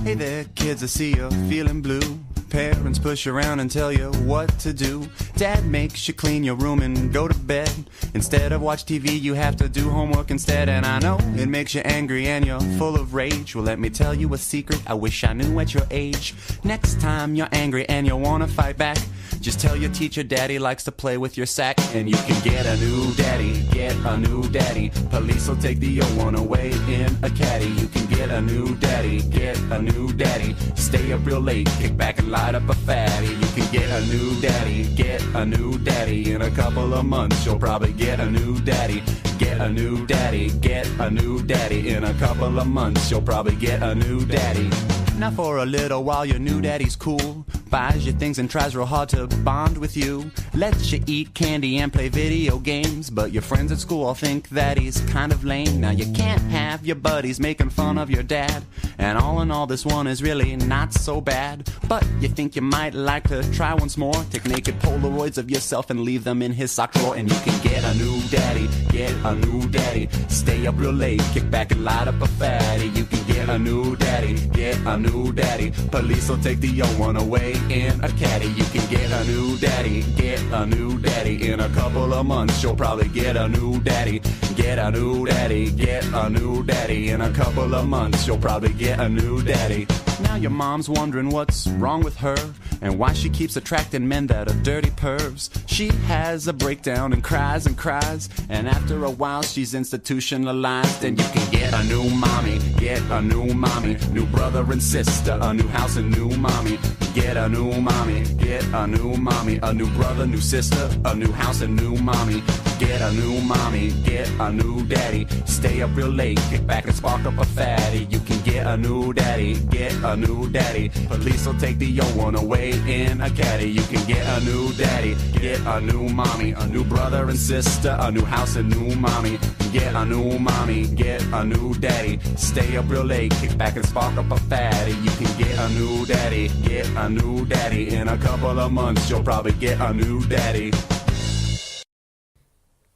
Hey there, kids, I see you're feeling blue. Parents push around and tell you what to do. Dad makes you clean your room and go to bed. Instead of watch TV, you have to do homework instead. And I know it makes you angry and you're full of rage. Well, let me tell you a secret I wish I knew at your age. Next time you're angry and you wanna fight back, just tell your teacher daddy likes to play with your sack. And you can get a new daddy, get a new daddy. Police will take the old one away in a caddy. You can get a new daddy, get a new daddy. Stay up real late, kick back and light up a fatty. You can get a new daddy, get a new daddy. In a couple of months you'll probably get a new daddy. Get a new daddy, get a new daddy. In a couple of months you'll probably get a new daddy. Now for a little while your new daddy's cool, buys you things and tries real hard to bond with you, lets you eat candy and play video games, but your friends at school all think that he's kind of lame. Now you can't have your buddies making fun of your dad, and all in all this one is really not so bad. But you think you might like to try once more, take naked Polaroids of yourself and leave them in his sock drawer. And you can get a new daddy, get a new daddy. Stay up real late, kick back and light up a fatty. You can get a new daddy, get a new daddy. Police will take the old one away in a caddy. You can get a new daddy, get a new daddy. In a couple of months you'll probably get a new daddy. Get a new daddy, get a new daddy. In a couple of months you'll probably get a new daddy. Now your mom's wondering what's wrong with her, and why she keeps attracting men that are dirty pervs. She has a breakdown and cries, and after a while she's institutionalized. And you can get a new mommy, get a new mommy. New brother and sister, a new house and new mommy. Get a new mommy, get a new mommy. A new brother, new sister, a new house and new mommy. Get a new mommy, get a new daddy. Stay up real late, kick back and spark up a fatty. You can get a new daddy, get a new daddy. Police will take the old one away in a caddy. You can get a new daddy, get a new mommy. A new brother and sister, a new house and new mommy. Get a new mommy, get a new daddy. Stay up real late, kick back and spark up a fatty. You can get a new daddy, get a new daddy. In a couple of months you'll probably get a new daddy.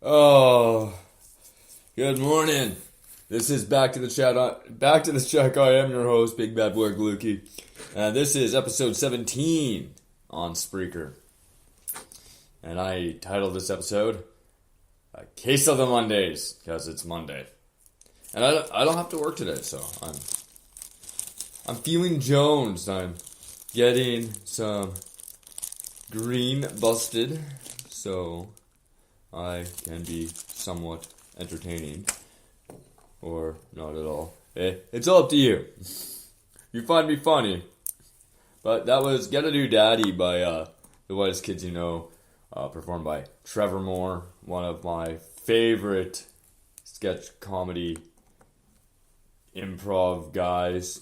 Oh, good morning. This is Back to the Chat. Back to the Check. I am your host, Big Bad Boy Gluki. This is episode 17 on Spreaker. And I titled this episode, A Case of the Mondays, because it's Monday. And I don't have to work today, so I'm feeling Jones. I'm getting some green busted, so I can be somewhat entertaining, or not at all. It's all up to you. You find me funny. But that was Get a New Daddy by The Whitest Kids You Know, performed by Trevor Moore, one of my favorite sketch comedy improv guys.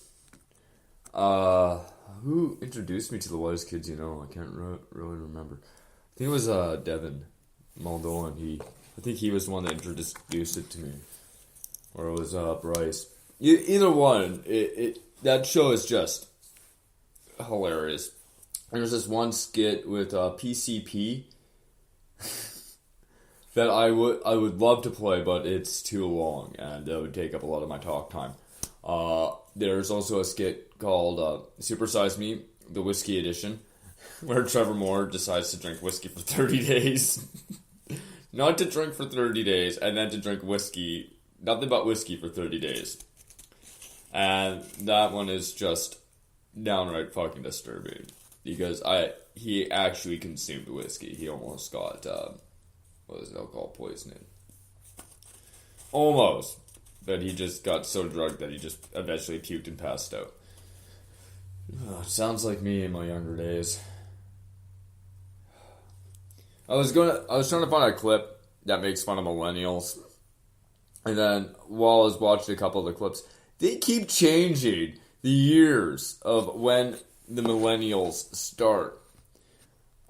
Who introduced me to The Whitest Kids You Know? I can't really remember. I think it was Devin Muldoon. I think he was the one that introduced it to me, or it was Bryce. Either one. That show is just hilarious. There's this one skit with PCP that I would love to play, but it's too long and it would take up a lot of my talk time. There's also a skit called Super Size Me, the Whiskey Edition, where Trevor Moore decides to drink whiskey for 30 days. Not to drink for 30 days, and then to drink whiskey, nothing but whiskey for 30 days. And that one is just downright fucking disturbing. Because he actually consumed whiskey. He almost got, alcohol poisoning. Almost. But he just got so drugged that he just eventually puked and passed out. Sounds like me in my younger days. I was trying to find a clip that makes fun of millennials. And then while I was watching a couple of the clips, they keep changing the years of when the millennials start.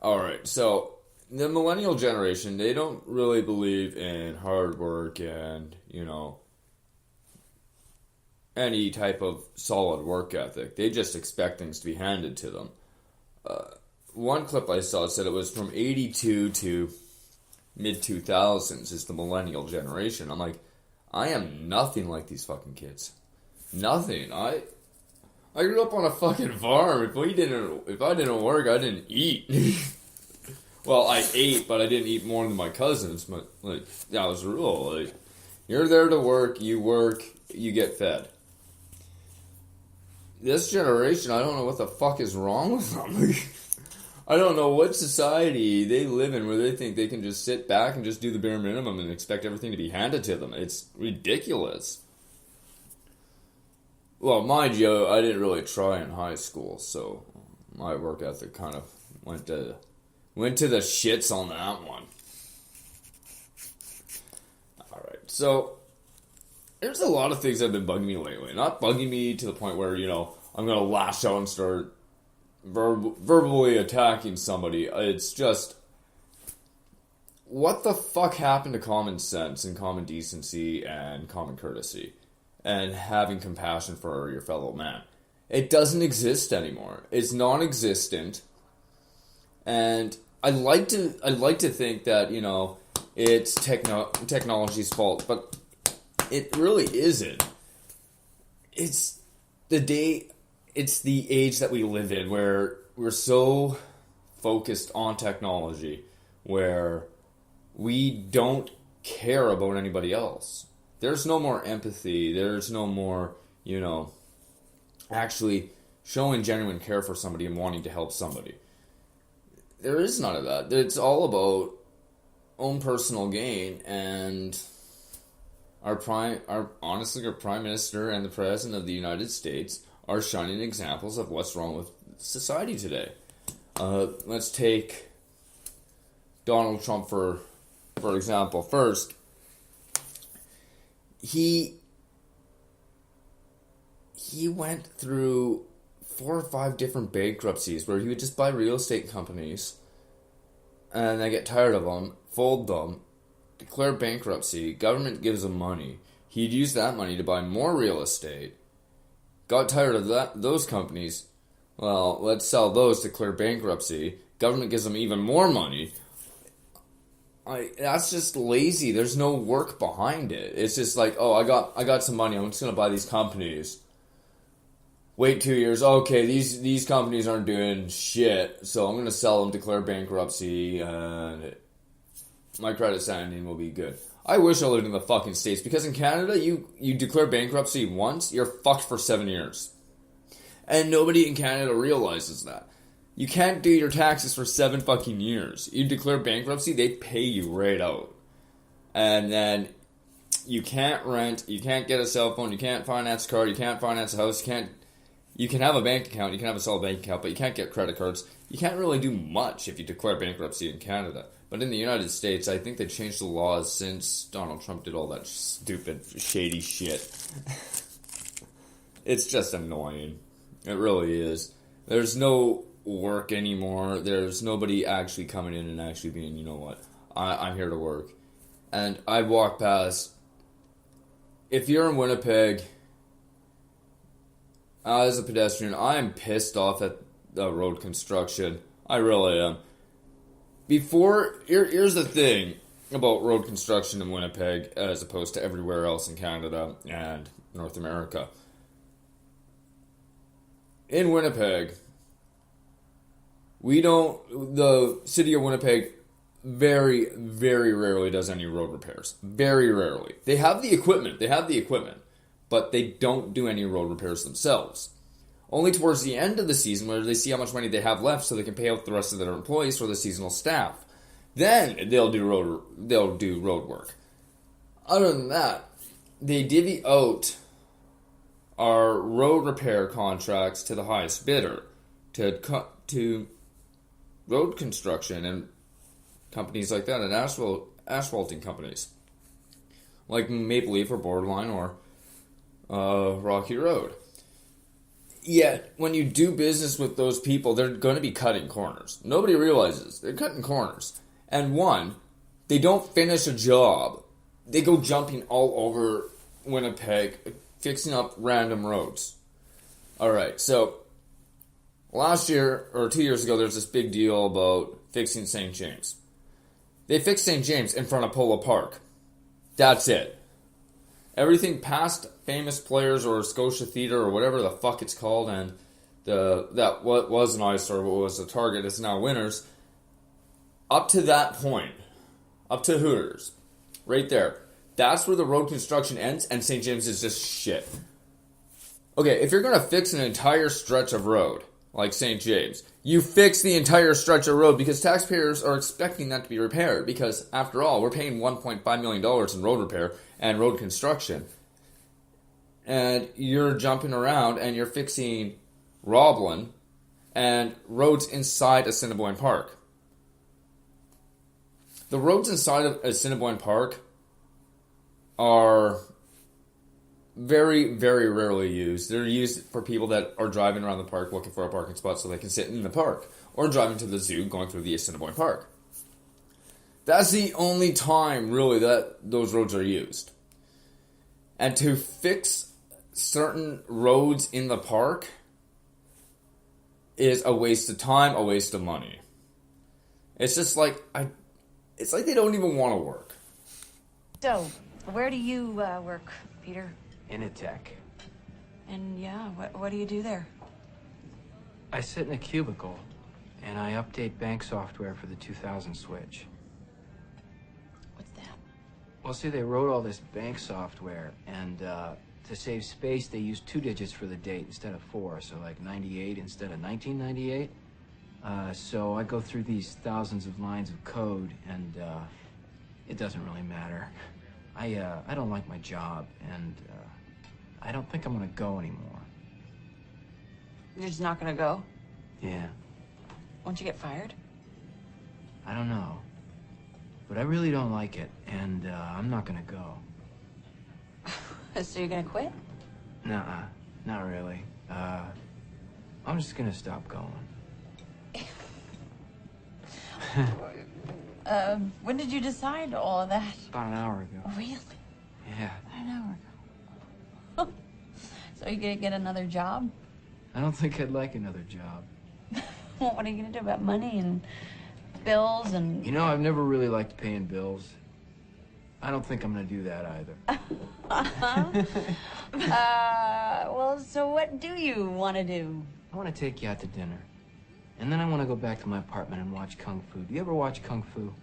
Alright, so the millennial generation, they don't really believe in hard work and, any type of solid work ethic. They just expect things to be handed to them. One clip I saw said it was from 82 to mid-2000s is the millennial generation. I'm like, I am nothing like these fucking kids. Nothing. I grew up on a fucking farm. If I didn't work, I didn't eat. Well, I ate, but I didn't eat more than my cousins. But like that was the rule. Like you're there to work, you get fed. This generation, I don't know what the fuck is wrong with them. I don't know what society they live in where they think they can just sit back and just do the bare minimum and expect everything to be handed to them. It's ridiculous. Well, mind you, I didn't really try in high school, so my work ethic kind of went to the shits on that one. Alright, so there's a lot of things that have been bugging me lately. Not bugging me to the point where, I'm going to lash out and start verbally attacking somebody. It's just, what the fuck happened to common sense and common decency and common courtesy and having compassion for your fellow man? It doesn't exist anymore. It's non-existent. And I like to think that, it's technology's fault, but it really isn't. It's the age that we live in where we're so focused on technology where we don't care about anybody else. There's no more empathy. There's no more, actually showing genuine care for somebody and wanting to help somebody. There is none of that. It's all about own personal gain, and our Prime Minister and the President of the United States are shining examples of what's wrong with society today. Let's take Donald Trump for example. First, he went through 4 or 5 different bankruptcies where he would just buy real estate companies and they get tired of them, fold them, declare bankruptcy, government gives him money. He'd use that money to buy more real estate. Got tired of those companies. Well, let's sell those to clear bankruptcy. Government gives them even more money. That's just lazy. There's no work behind it. It's just like, oh, I got some money. I'm just gonna buy these companies. Wait 2 years. Okay, these companies aren't doing shit, so I'm gonna sell them, declare bankruptcy, and my credit standing will be good. I wish I lived in the fucking States, because in Canada, you declare bankruptcy once, you're fucked for 7 years. And nobody in Canada realizes that. You can't do your taxes for 7 fucking years. You declare bankruptcy, they pay you right out. And then you can't rent, you can't get a cell phone, you can't finance a car, you can't finance a house, you can have a bank account, you can have a solid bank account, but you can't get credit cards. You can't really do much if you declare bankruptcy in Canada. But in the United States, I think they changed the laws since Donald Trump did all that stupid, shady shit. It's just annoying. It really is. There's no work anymore. There's nobody actually coming in and actually being, you know what, I'm here to work. And I walk past, if you're in Winnipeg, as a pedestrian, I am pissed off at the road construction. I really am. Here's the thing about road construction in Winnipeg as opposed to everywhere else in Canada and North America. In Winnipeg, the city of Winnipeg very, very rarely does any road repairs. Very rarely. They have the equipment, but they don't do any road repairs themselves. Only towards the end of the season, where they see how much money they have left so they can pay out the rest of their employees for the seasonal staff. Then they'll do road work. Other than that, they divvy out our road repair contracts to the highest bidder, to road construction and companies like that, and asphalting companies like Maple Leaf or Borderline or Rocky Road. Yet, when you do business with those people, they're going to be cutting corners. Nobody realizes they're cutting corners. And one, they don't finish a job. They go jumping all over Winnipeg, fixing up random roads. Alright, so last year, or 2 years ago, there was this big deal about fixing St. James. They fixed St. James in front of Polo Park. That's it. everything past famous players or Scotia Theatre or whatever the fuck it's called, and what was an eyesore, what was a Target, is now Winners. Up to that point, up to Hooters, right there. That's where the road construction ends, and St. James is just shit. Okay, if you're going to fix an entire stretch of road, like St. James, you fix the entire stretch of road because taxpayers are expecting that to be repaired because, after all, we're paying $1.5 million in road repair and road construction. And you're jumping around and you're fixing Roblin and roads inside Assiniboine Park. The roads inside of Assiniboine Park are very, very rarely used. They're used for people that are driving around the park looking for a parking spot so they can sit in the park, or driving to the zoo going through the Assiniboine Park. That's the only time, really, that those roads are used. And to fix certain roads in the park is a waste of time, a waste of money. It's just like, it's like they don't even want to work. So, where do you work, Peter? Initech. And yeah, what do you do there? I sit in a cubicle, and I update bank software for the 2000 switch. What's that? Well, see, they wrote all this bank software, and to save space, they used 2 digits for the date instead of 4, so like 98 instead of 1998. So I go through these thousands of lines of code, and it doesn't really matter. I don't like my job, and I don't think I'm gonna go anymore. You're just not gonna go? Yeah, Won't you get fired? I don't know. But I really don't like it, and I'm not gonna go. So you're gonna quit? Nuh-uh, not really. I'm just gonna stop going. When did you decide all of that? About an hour ago. Really? Yeah. An hour ago. So you gonna get another job? I don't think I'd like another job. Well, what are you gonna do about money and bills and... You know, I've never really liked paying bills. I don't think I'm gonna do that either. Well, so what do you want to do? I want to take you out to dinner. And then I want to go back to my apartment and watch Kung Fu. Do you ever watch Kung Fu?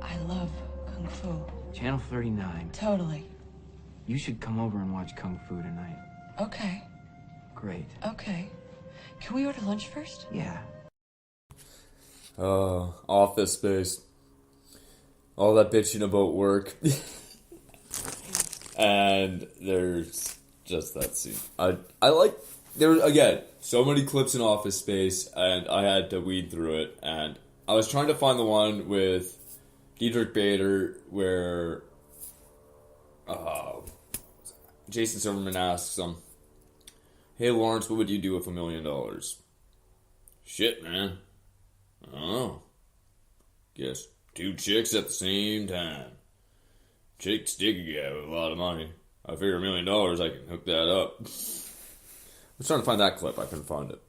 I love Kung Fu. Channel 39. Totally. You should come over and watch Kung Fu tonight. Okay. Great. Okay. Can we order lunch first? Yeah. Office Space. All that bitching about work. And there's just that scene. I like, there was, again, so many clips in Office Space, and I had to weed through it, and I was trying to find the one with Diedrich Bader where Jason Silverman asks him, "Hey Lawrence, what would you do with $1 million?" "Shit, man. Oh. Guess 2 chicks at the same time. Chick sticky guy with a lot of money. I figure $1 million I can hook that up." I was trying to find that clip. I couldn't find it.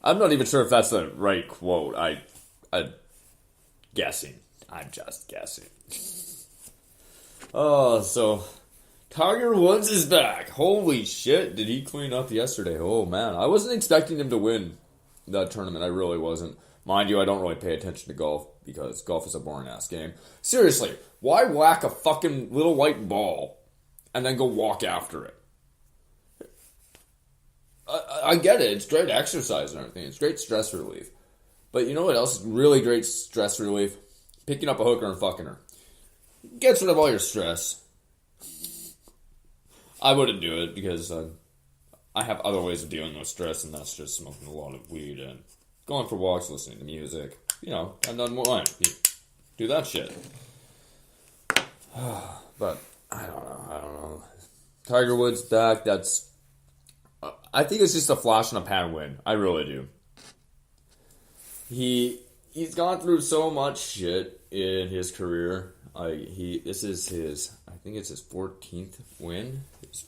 I'm not even sure if that's the right quote. I'm guessing. I'm just guessing. Oh, so Tiger Woods is back. Holy shit, did he clean up yesterday? Oh, man. I wasn't expecting him to win that tournament. I really wasn't. Mind you, I don't really pay attention to golf because golf is a boring-ass game. Seriously, why whack a fucking little white ball and then go walk after it? I get it. It's great exercise and everything. It's great stress relief. But you know what else is really great stress relief? Picking up a hooker and fucking her. Gets rid of all your stress. I wouldn't do it because I have other ways of dealing with stress, and that's just smoking a lot of weed and going for walks, listening to music. You know, and then why? Do that shit. But I don't know. Tiger Woods back. That's. I think it's just a flash in a pan win. I really do. He's gone through so much shit in his career. This is his, I think it's his 14th win. His